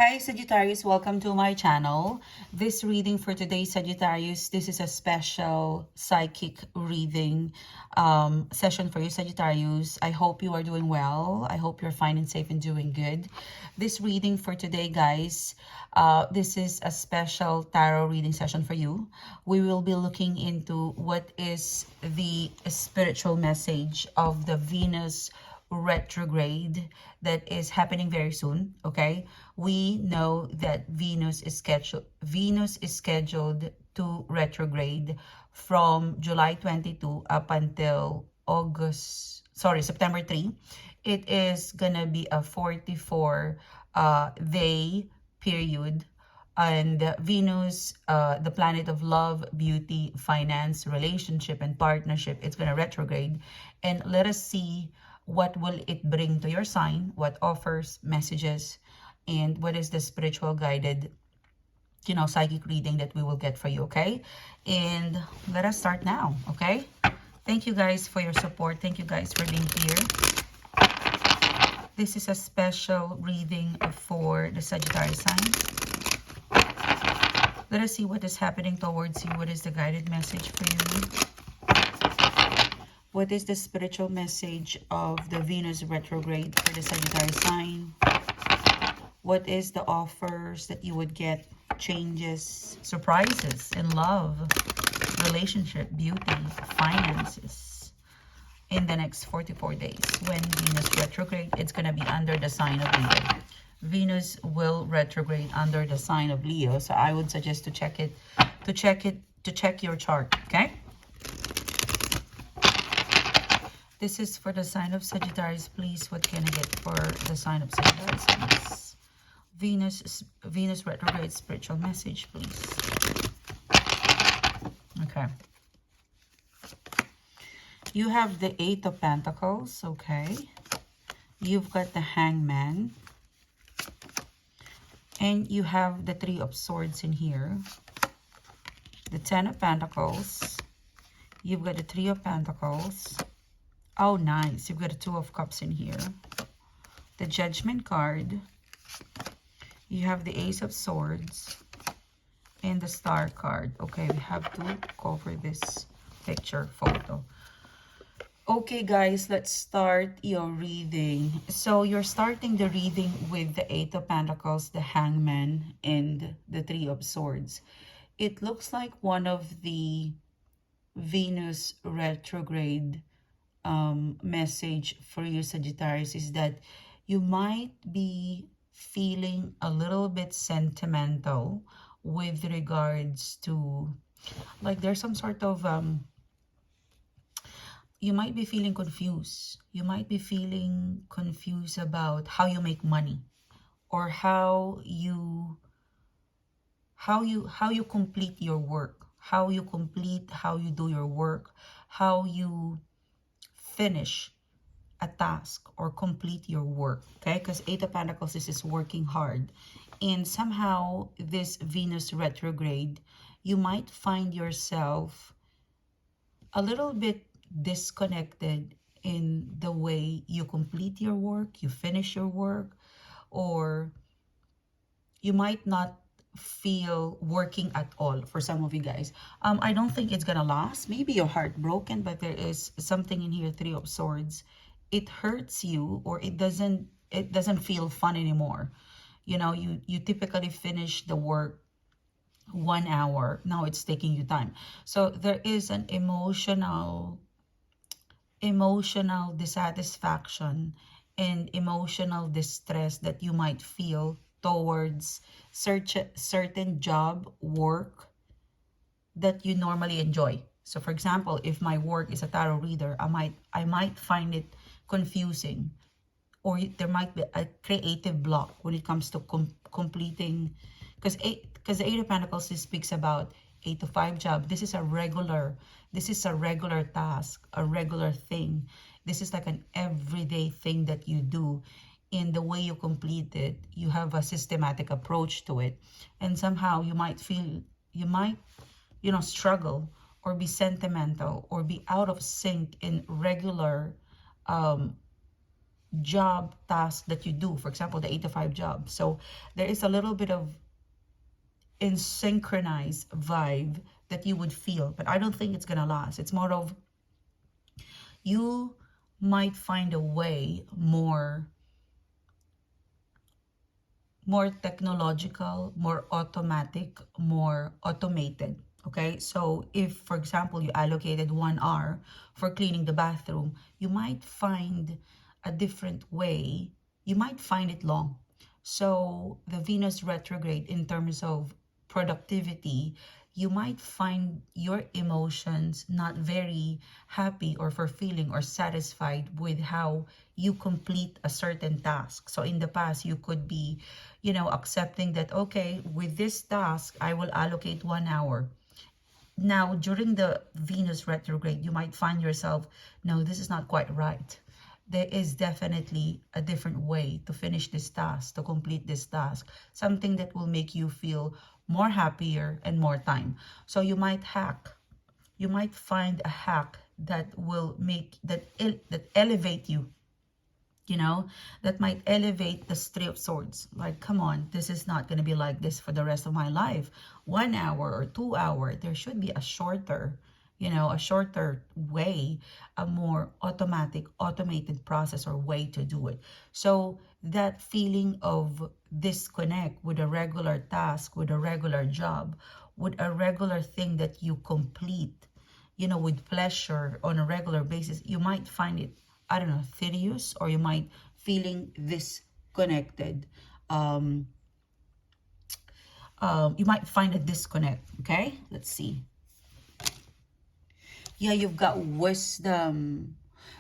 Hi Sagittarius, welcome to my channel. This reading for today, Sagittarius, this is a special psychic reading session for you, Sagittarius. I hope you are doing well. I hope you're fine and safe and doing good. This reading for today, guys, this is a special tarot reading session for you. We will be looking into what is the spiritual message of the Venus retrograde that is happening very soon. Okay, we know that Venus is scheduled to retrograde from July 22 up until September 3. It is gonna be a 44 day period, and Venus, the planet of love, beauty, finance, relationship, and partnership, it's gonna retrograde. And let us see what will it bring to your sign, what offers, messages, and what is the spiritual guided, psychic reading that we will get for you, okay? And let us start now, okay? Thank you guys for your support. Thank you guys for being here. This is a special reading for the Sagittarius sign. Let us see what is happening towards you. What is the guided message for you? What is the spiritual message of the Venus retrograde for the Sagittarius sign? What is the offers that you would get, changes, surprises in love, relationship, beauty, finances in the next 44 days? When Venus retrograde, it's going to be under the sign of Leo. Venus will retrograde under the sign of Leo. So I would suggest to check your chart, okay? This is for the sign of Sagittarius. Please, what can I get for the sign of Sagittarius, please? Venus retrograde spiritual message, please. Okay. You have the Eight of Pentacles, okay. You've got the Hangman. And you have the Three of Swords in here. The Ten of Pentacles. You've got the Three of Pentacles. Oh, nice. You've got a Two of Cups in here. The Judgment card. You have the Ace of Swords. And the Star card. Okay, we have to cover this photo. Okay, guys, let's start your reading. So you're starting the reading with the Eight of Pentacles, the Hangman, and the Three of Swords. It looks like one of the Venus retrograde message for you, Sagittarius, is that you might be feeling a little bit sentimental with regards to, like, there's some sort of you might be feeling confused. You might be feeling confused about how you make money, or how you complete your work, how you do your work, how you finish a task or complete your work, okay? Because Eight of Pentacles, this is working hard. And somehow this Venus retrograde, you might find yourself a little bit disconnected in the way you complete your work, you finish your work, or you might not feel working at all for some of you guys. I don't think it's gonna last. Maybe you're heartbroken, but there is something in here, Three of Swords. It hurts you, or it doesn't feel fun anymore. You typically finish the work 1 hour. Now it's taking you time. So there is an emotional dissatisfaction and emotional distress that you might feel towards certain job work that you normally enjoy. So for example, if my work is a tarot reader, I might find it confusing, or there might be a creative block when it comes to completing, because the Eight of Pentacles, this speaks about 8 to 5 job. This is a regular task, a regular thing. This is like an everyday thing that you do. In the way you complete it, you have a systematic approach to it, and somehow you might struggle, or be sentimental, or be out of sync in regular job task that you do, for example, the 8 to 5 job. So there is a little bit of in synchronized vibe that you would feel, but I don't think it's gonna last. It's more of you might find a way more technological, more automatic, more automated. Okay, so if for example you allocated 1 hour for cleaning the bathroom, you might find a different way. You might find it long. So the Venus retrograde in terms of productivity, you might find your emotions not very happy or fulfilling or satisfied with how you complete a certain task. So in the past, you could be, you know, accepting that, okay, with this task, I will allocate 1 hour. Now, during the Venus retrograde, you might find yourself, no, this is not quite right. There is definitely a different way to finish this task, to complete this task, something that will make you feel more happier and more time. So you might you might find a hack that will make, that elevate you, you know, that might elevate the Three of Swords. Like, come on, this is not going to be like this for the rest of my life. 1 hour or 2 hour, there should be a shorter, you know, a shorter way, a more automated process or way to do it. So that feeling of disconnect with a regular task, with a regular job, with a regular thing that you complete, you know, with pleasure on a regular basis, you might find it, I don't know, tedious, or you might feeling disconnected. You might find a disconnect. Okay, let's see. Yeah, you've got wisdom.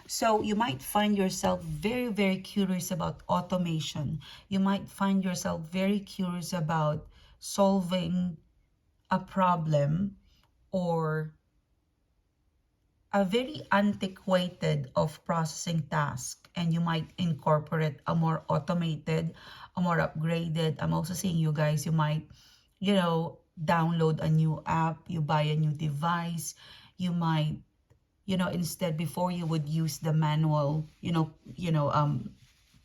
So you might find yourself very, very curious about automation. You might find yourself very curious about solving a problem, or a very antiquated of processing task, and you might incorporate a more automated, a more upgraded. I'm also seeing you guys, you might, you know, download a new app, you buy a new device, you might, you know, instead, before you would use the manual,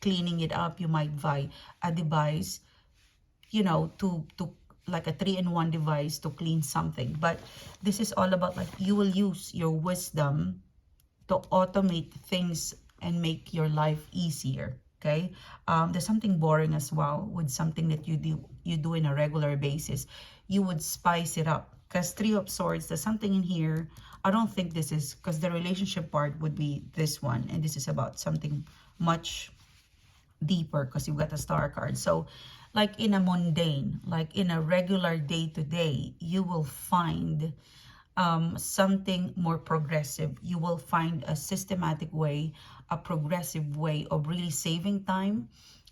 cleaning it up, you might buy a device, you know, to like a 3-in-1 device to clean something. But this is all about, like, you will use your wisdom to automate things and make your life easier. Okay, there's something boring as well with something that you do in a regular basis. You would spice it up, because Three of Swords, there's something in here. I don't think this is, because the relationship part would be this one, and this is about something much deeper, because you've got a Star card. So like in a mundane, like in a regular day-to-day, you will find something more progressive. You will find a systematic way, a progressive way of really saving time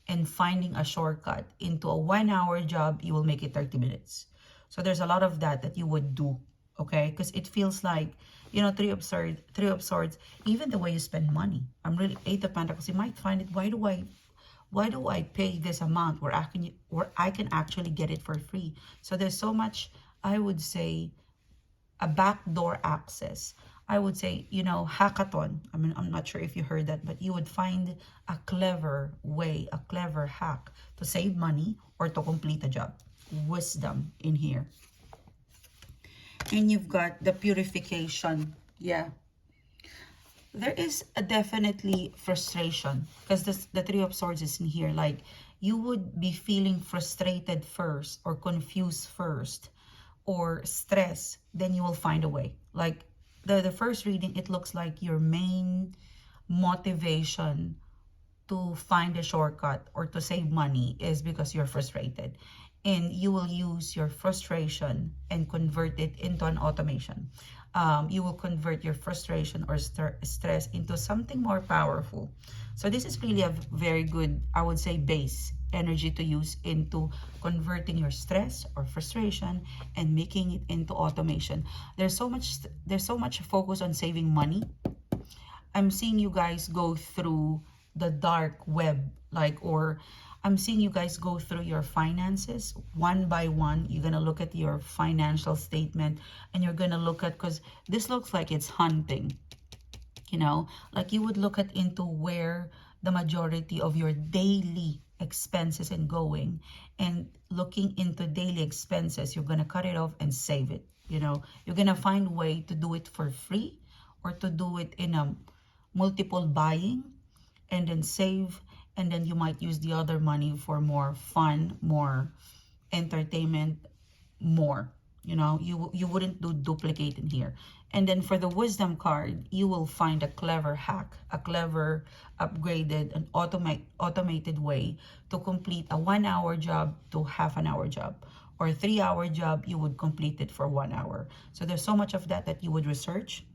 and finding a shortcut. Into a 1-hour job, you will make it 30 minutes. So there's a lot of that you would do, okay? Because it feels like, you know, Three of Swords, even the way you spend money. I'm really, 8 of Pentacles, you might find it, why do I pay this amount where I can actually get it for free? So there's so much, I would say, a backdoor access. I would say, you know, hackathon. I mean, I'm not sure if you heard that, but you would find a clever way, a clever hack to save money or to complete a job. Wisdom in here. And you've got the purification. Yeah. There is a definitely frustration, because the Three of Swords is in here. Like, you would be feeling frustrated first, or confused first, or stressed, then you will find a way. Like the first reading, it looks like your main motivation to find a shortcut or to save money is because you're frustrated, and you will use your frustration and convert it into an automation. You will convert your frustration or stress into something more powerful. So this is really a very good, I would say, base energy to use into converting your stress or frustration and making it into automation. There's so much focus on saving money. I'm seeing you guys go through the dark web, like, or I'm seeing you guys go through your finances one by one. You're going to look at your financial statement, and you're going to look at, because this looks like it's hunting, you know, like you would look at into where the majority of your daily expenses and going and looking into daily expenses. You're gonna cut it off and save it. You know, you're gonna find a way to do it for free or to do it in a multiple buying and then save, and then you might use the other money for more fun, more entertainment, more. You know, you wouldn't do duplicate in here. And then for the wisdom card, you will find a clever hack, a clever upgraded and automated way to complete a 1 hour job to half an hour job, or a 3 hour job, you would complete it for 1 hour. So there's so much of that you would research.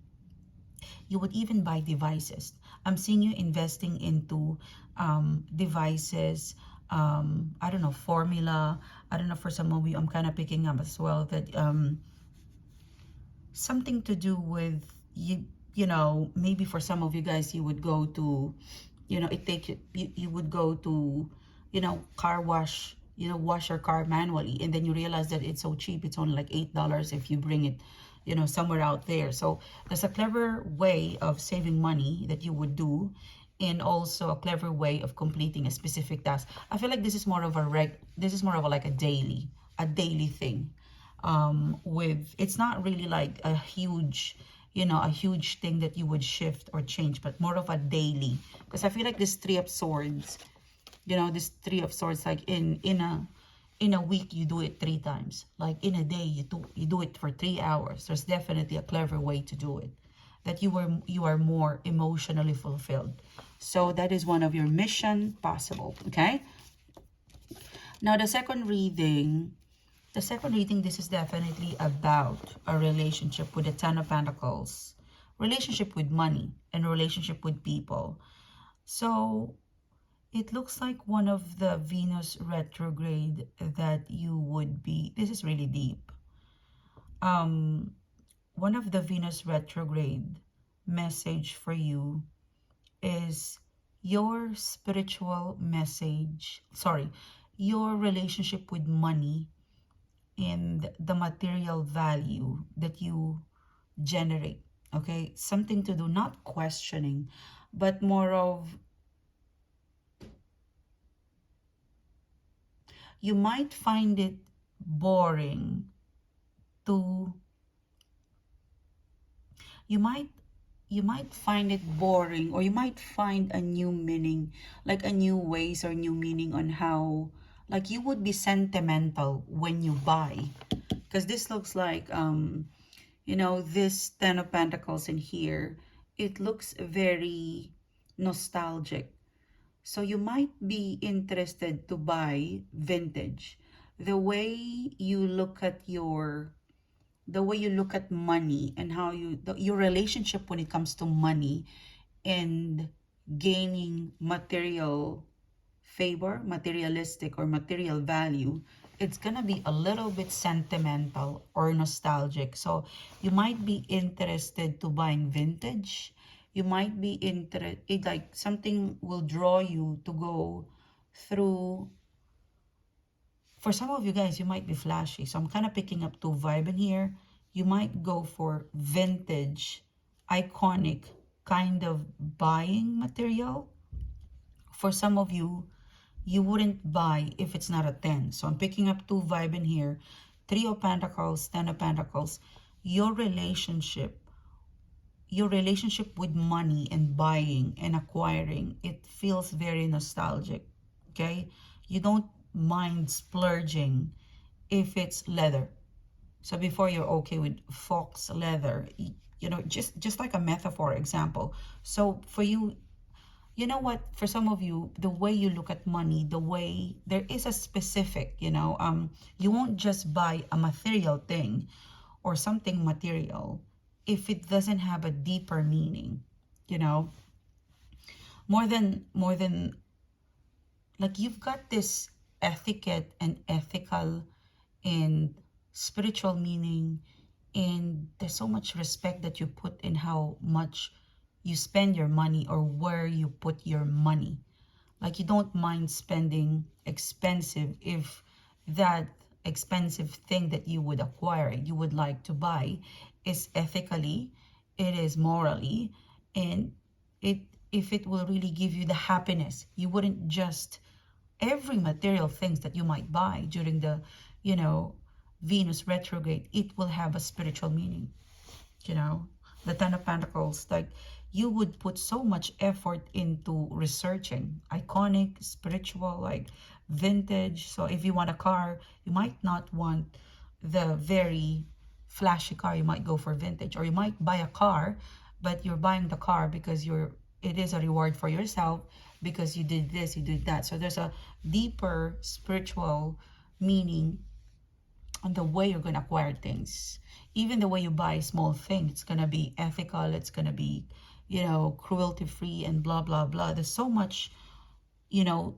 You would even buy devices. I'm seeing you investing into devices, I don't know, formula. I don't know, for some of you, I'm kind of picking up as well that something to do with, you know, maybe for some of you guys, you would go to, you know, you would go to, you know, car wash, you know, wash your car manually, and then you realize that it's so cheap. It's only like $8 if you bring it, you know, somewhere out there. So there's a clever way of saving money that you would do, and also a clever way of completing a specific task. I feel like this is more of a like a daily thing. With, it's not really like a huge, you know, a huge thing that you would shift or change, but more of a daily. Because I feel like this Three of Swords, you know, this Three of Swords, like in a week you do it 3 times. Like in a day you do it for 3 hours. There's definitely a clever way to do it, that you are more emotionally fulfilled. So that is one of your mission possible. Okay, now the second reading, this is definitely about a relationship with the Ten of Pentacles, relationship with money, and relationship with people. So it looks like one of the Venus retrograde that you would be, this is really deep. One of the Venus retrograde message for you is your spiritual message, your relationship with money and the material value that you generate. Okay, something to do, not questioning, but more of, you might find it boring to, you might find it boring, or you might find a new meaning, like a new ways or new meaning on how, like you would be sentimental when you buy. Because this looks like, you know, this Ten of Pentacles in here, it looks very nostalgic. So you might be interested to buy vintage. The way you look at money, and how your relationship when it comes to money and gaining material favor, materialistic or material value, it's gonna be a little bit sentimental or nostalgic. So you might be interested to buying vintage. You might be interested, like something will draw you to go through. For some of you guys, you might be flashy. So I'm kind of picking up 2 vibe in here. You might go for vintage, iconic kind of buying material. For some of you, you wouldn't buy if it's not a 10. So I'm picking up 2 vibe in here. 3 of Pentacles, 10 of Pentacles. Your relationship with money and buying and acquiring, it feels very nostalgic. Okay, you don't mind splurging if it's leather. So before, you're okay with fox leather, you know, just like a metaphor example. So for you, you know what, for some of you, the way you look at money, the way there is a specific, you know, you won't just buy a material thing or something material if it doesn't have a deeper meaning, you know, more than like you've got this etiquette and ethical and spiritual meaning, and there's so much respect that you put in how much you spend your money or where you put your money. Like you don't mind spending expensive if that expensive thing that you would acquire, you would like to buy, is ethically, it is morally, and if it will really give you the happiness. You wouldn't just, every material things that you might buy during the, you know, Venus retrograde, it will have a spiritual meaning. You know, the Ten of Pentacles, like you would put so much effort into researching iconic, spiritual, like vintage. So if you want a car, you might not want the very flashy car. You might go for vintage, or you might buy a car, but you're buying the car because it is a reward for yourself because you did this, you did that. So there's a deeper spiritual meaning on the way you're going to acquire things. Even the way you buy small things, it's going to be ethical, it's going to be, you know, cruelty free and blah blah blah. There's so much, you know,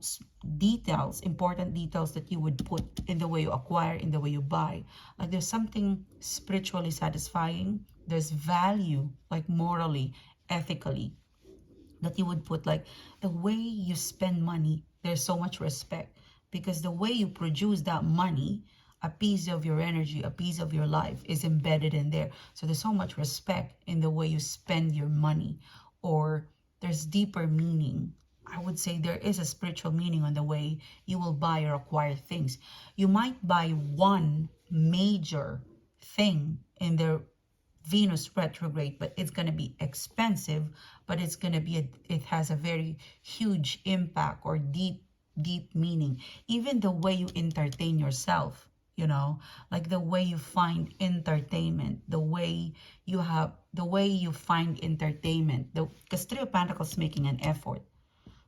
details, important details that you would put in the way you acquire, in the way you buy. Like there's something spiritually satisfying, there's value, like morally, ethically, that you would put. Like the way you spend money, there's so much respect, because the way you produce that money, a piece of your energy, a piece of your life is embedded in there. So there's so much respect in the way you spend your money, or there's deeper meaning. I would say there is a spiritual meaning on the way you will buy or acquire things. You might buy one major thing in the Venus retrograde, but it's going to be expensive, but it's going to be, it has a very huge impact or deep meaning. Even the way you entertain yourself, you know, like the way you find entertainment, the way you find entertainment, because Three of Pentacles is making an effort.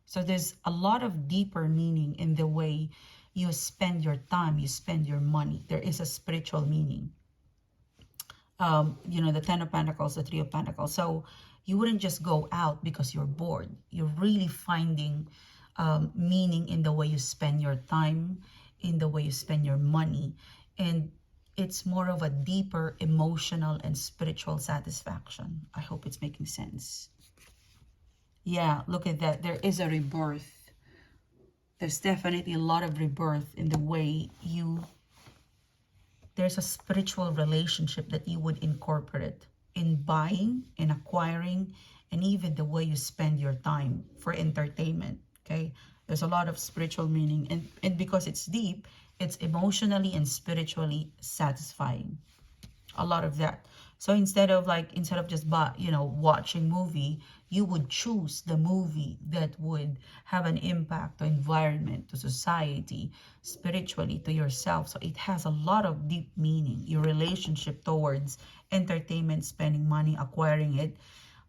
So there's a lot of deeper meaning in the way you spend your time, you spend your money. There is a spiritual meaning. You know, the Ten of Pentacles, the Three of Pentacles. So you wouldn't just go out because you're bored. You're really finding meaning in the way you spend your time, in the way you spend your money. And it's more of a deeper emotional and spiritual satisfaction. I hope it's making sense. Yeah, look at that. There is a rebirth. There's definitely a lot of rebirth in the way there's a spiritual relationship that you would incorporate in buying, in acquiring, and even the way you spend your time for entertainment, okay? There's a lot of spiritual meaning, and because it's deep, it's emotionally and spiritually satisfying. A lot of that. So instead of just watching movie, you would choose the movie that would have an impact to environment, to society, spiritually, to yourself. So it has a lot of deep meaning. Your relationship towards entertainment, spending money, acquiring it.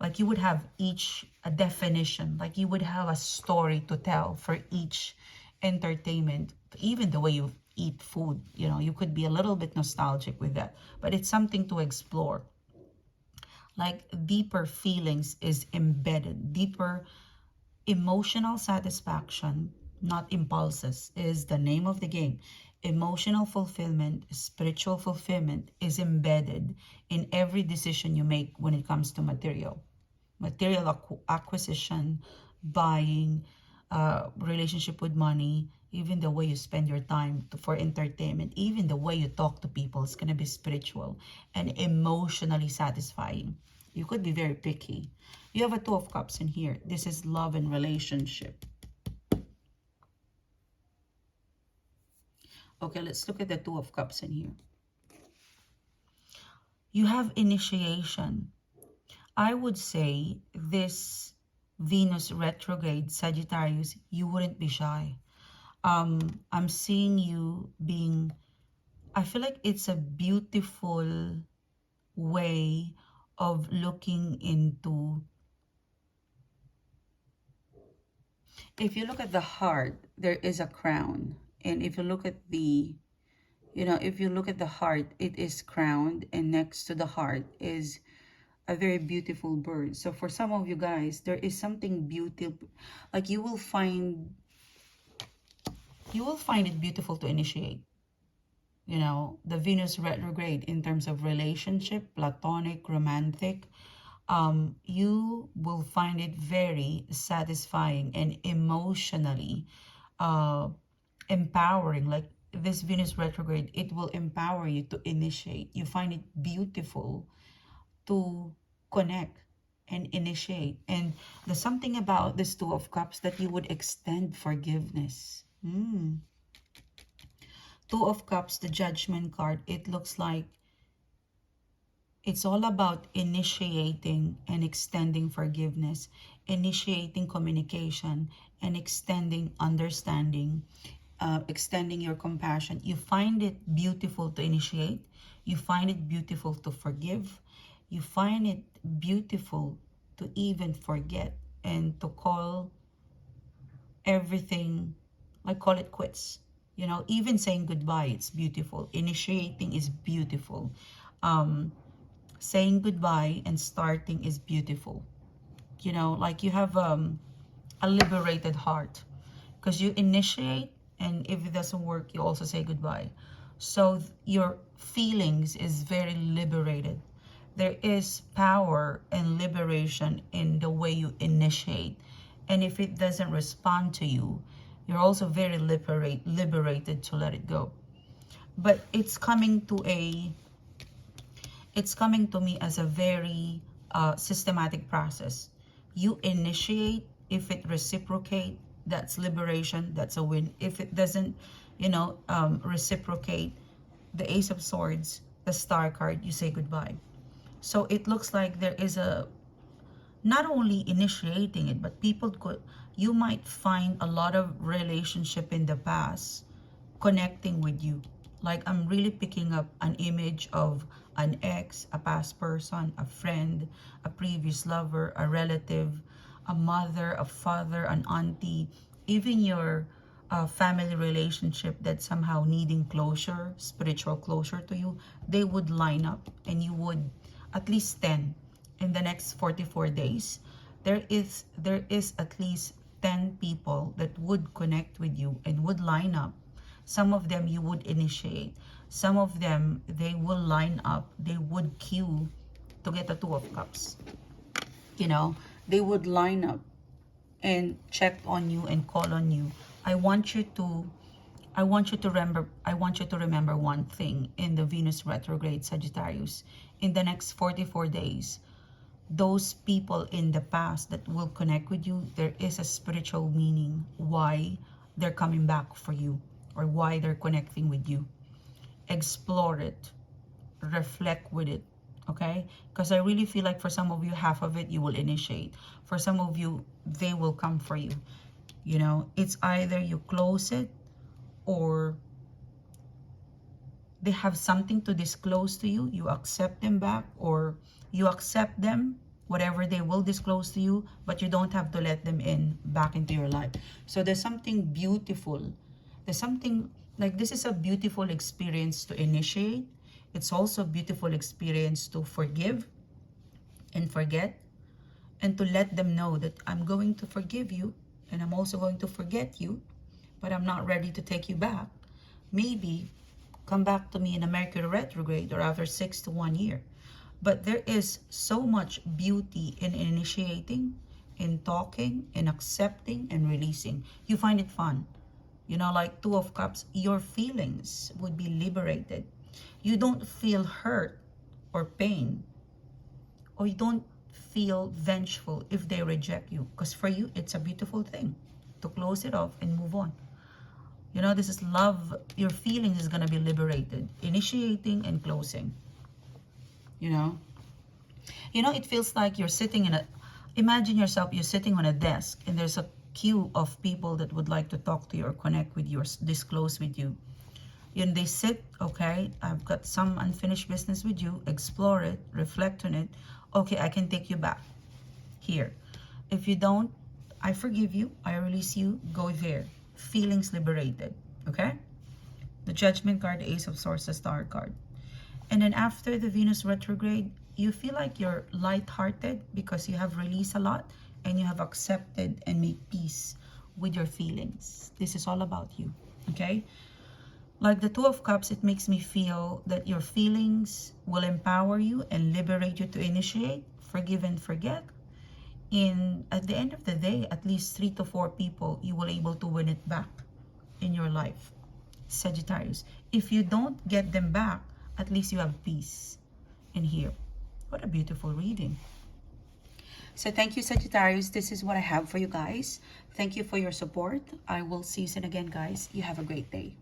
Like you would have a definition, like you would have a story to tell for each entertainment. Even the way you eat food, you know, you could be a little bit nostalgic with that, but it's something to explore. Like deeper feelings is embedded, deeper emotional satisfaction, not impulses, is the name of the game. Emotional fulfillment, spiritual fulfillment is embedded in every decision you make when it comes to material acquisition, buying, relationship with money, even the way you spend your time for entertainment, even the way you talk to people is going to be spiritual and emotionally satisfying. You could be very picky. You have a Two of Cups in here. This is love and relationship. Okay, let's look at the Two of Cups in here. You have initiation. I would say this Venus retrograde, Sagittarius, you wouldn't be shy. I'm seeing you being, I feel like it's a beautiful way of looking into, if you look at the heart, there is a crown. And if you look at if you look at the heart, it is crowned, and next to the heart is a very beautiful bird. So for some of you guys, there is something beautiful, like you will find it beautiful to initiate. You know, the Venus retrograde in terms of relationship, platonic, romantic, you will find it very satisfying and emotionally empowering. Like this Venus retrograde, it will empower you to initiate. You find it beautiful to connect, and initiate. And there's something about this Two of Cups that you would extend forgiveness. Two of Cups, the Judgment card, it looks like it's all about initiating and extending forgiveness, initiating communication, and extending understanding, extending your compassion. You find it beautiful to initiate. You find it beautiful to forgive. You find it beautiful to even forget and to call everything, like call it quits. You know, even saying goodbye, it's beautiful. Initiating is beautiful. Saying goodbye and starting is beautiful. You know, like you have a liberated heart because you initiate, and if it doesn't work, you also say goodbye. So your feelings is very liberated. There is power and liberation in the way you initiate. And if it doesn't respond to you, you're also very liberated to let it go. But it's coming to me as a very systematic process. You initiate. If it reciprocate, that's liberation, that's a win. If it doesn't, you know, reciprocate, the Ace of Swords, the Star card, you say goodbye. So it looks like there is a, not only initiating it, but you might find a lot of relationship in the past connecting with you. Like I'm really picking up an image of an ex, a past person, a friend, a previous lover, a relative, a mother, a father, an auntie, even your family relationship that somehow needing closure, spiritual closure to you. They would line up, and you would at least 10 in the next 44 days. There is at least 10 people that would connect with you and would line up. Some of them you would initiate. Some of them, they will line up. They would queue to get the Two of Cups. You know, they would line up and check on you and call on you. I want you to remember one thing in the Venus retrograde, Sagittarius. In the next 44 days, those people in the past that will connect with you, there is a spiritual meaning why they're coming back for you or why they're connecting with you. Explore it, reflect with it, okay? Because I really feel like for some of you, half of it you will initiate. For some of you, they will come for you. You know, it's either you close it or they have something to disclose to you. You accept them back, or you accept them, whatever they will disclose to you, but you don't have to let them back into your life. So there's something beautiful. There's something like, this is a beautiful experience to initiate. It's also a beautiful experience to forgive and forget, and to let them know that I'm going to forgive you and I'm also going to forget you, but I'm not ready to take you back. Maybe come back to me in a Mercury retrograde or after 6 to 1 year. But there is so much beauty in initiating, in talking, in accepting and releasing. You find it fun. You know, like Two of Cups, your feelings would be liberated. You don't feel hurt or pain, or you don't feel vengeful if they reject you. Because for you, it's a beautiful thing to close it off and move on. You know, this is love. Your feelings is going to be liberated. Initiating and closing. You know, it feels like you're sitting in a, imagine yourself, you're sitting on a desk and there's a queue of people that would like to talk to you or connect with you or disclose with you. And they sit, okay, I've got some unfinished business with you, explore it, reflect on it. Okay, I can take you back here. If you don't, I forgive you, I release you, go there. Feelings liberated, okay? The Judgment card, the Ace of Swords, the Star card. And then after the Venus retrograde, you feel like you're lighthearted because you have released a lot and you have accepted and made peace with your feelings. This is all about you, okay? Like the Two of Cups, it makes me feel that your feelings will empower you and liberate you to initiate, forgive and forget. And at the end of the day, at least 3 to 4 people, you will able to win it back in your life, Sagittarius. If you don't get them back, at least you have peace in here. What a beautiful reading. So thank you, Sagittarius. This is what I have for you guys. Thank you for your support. I will see you soon again, guys. You have a great day.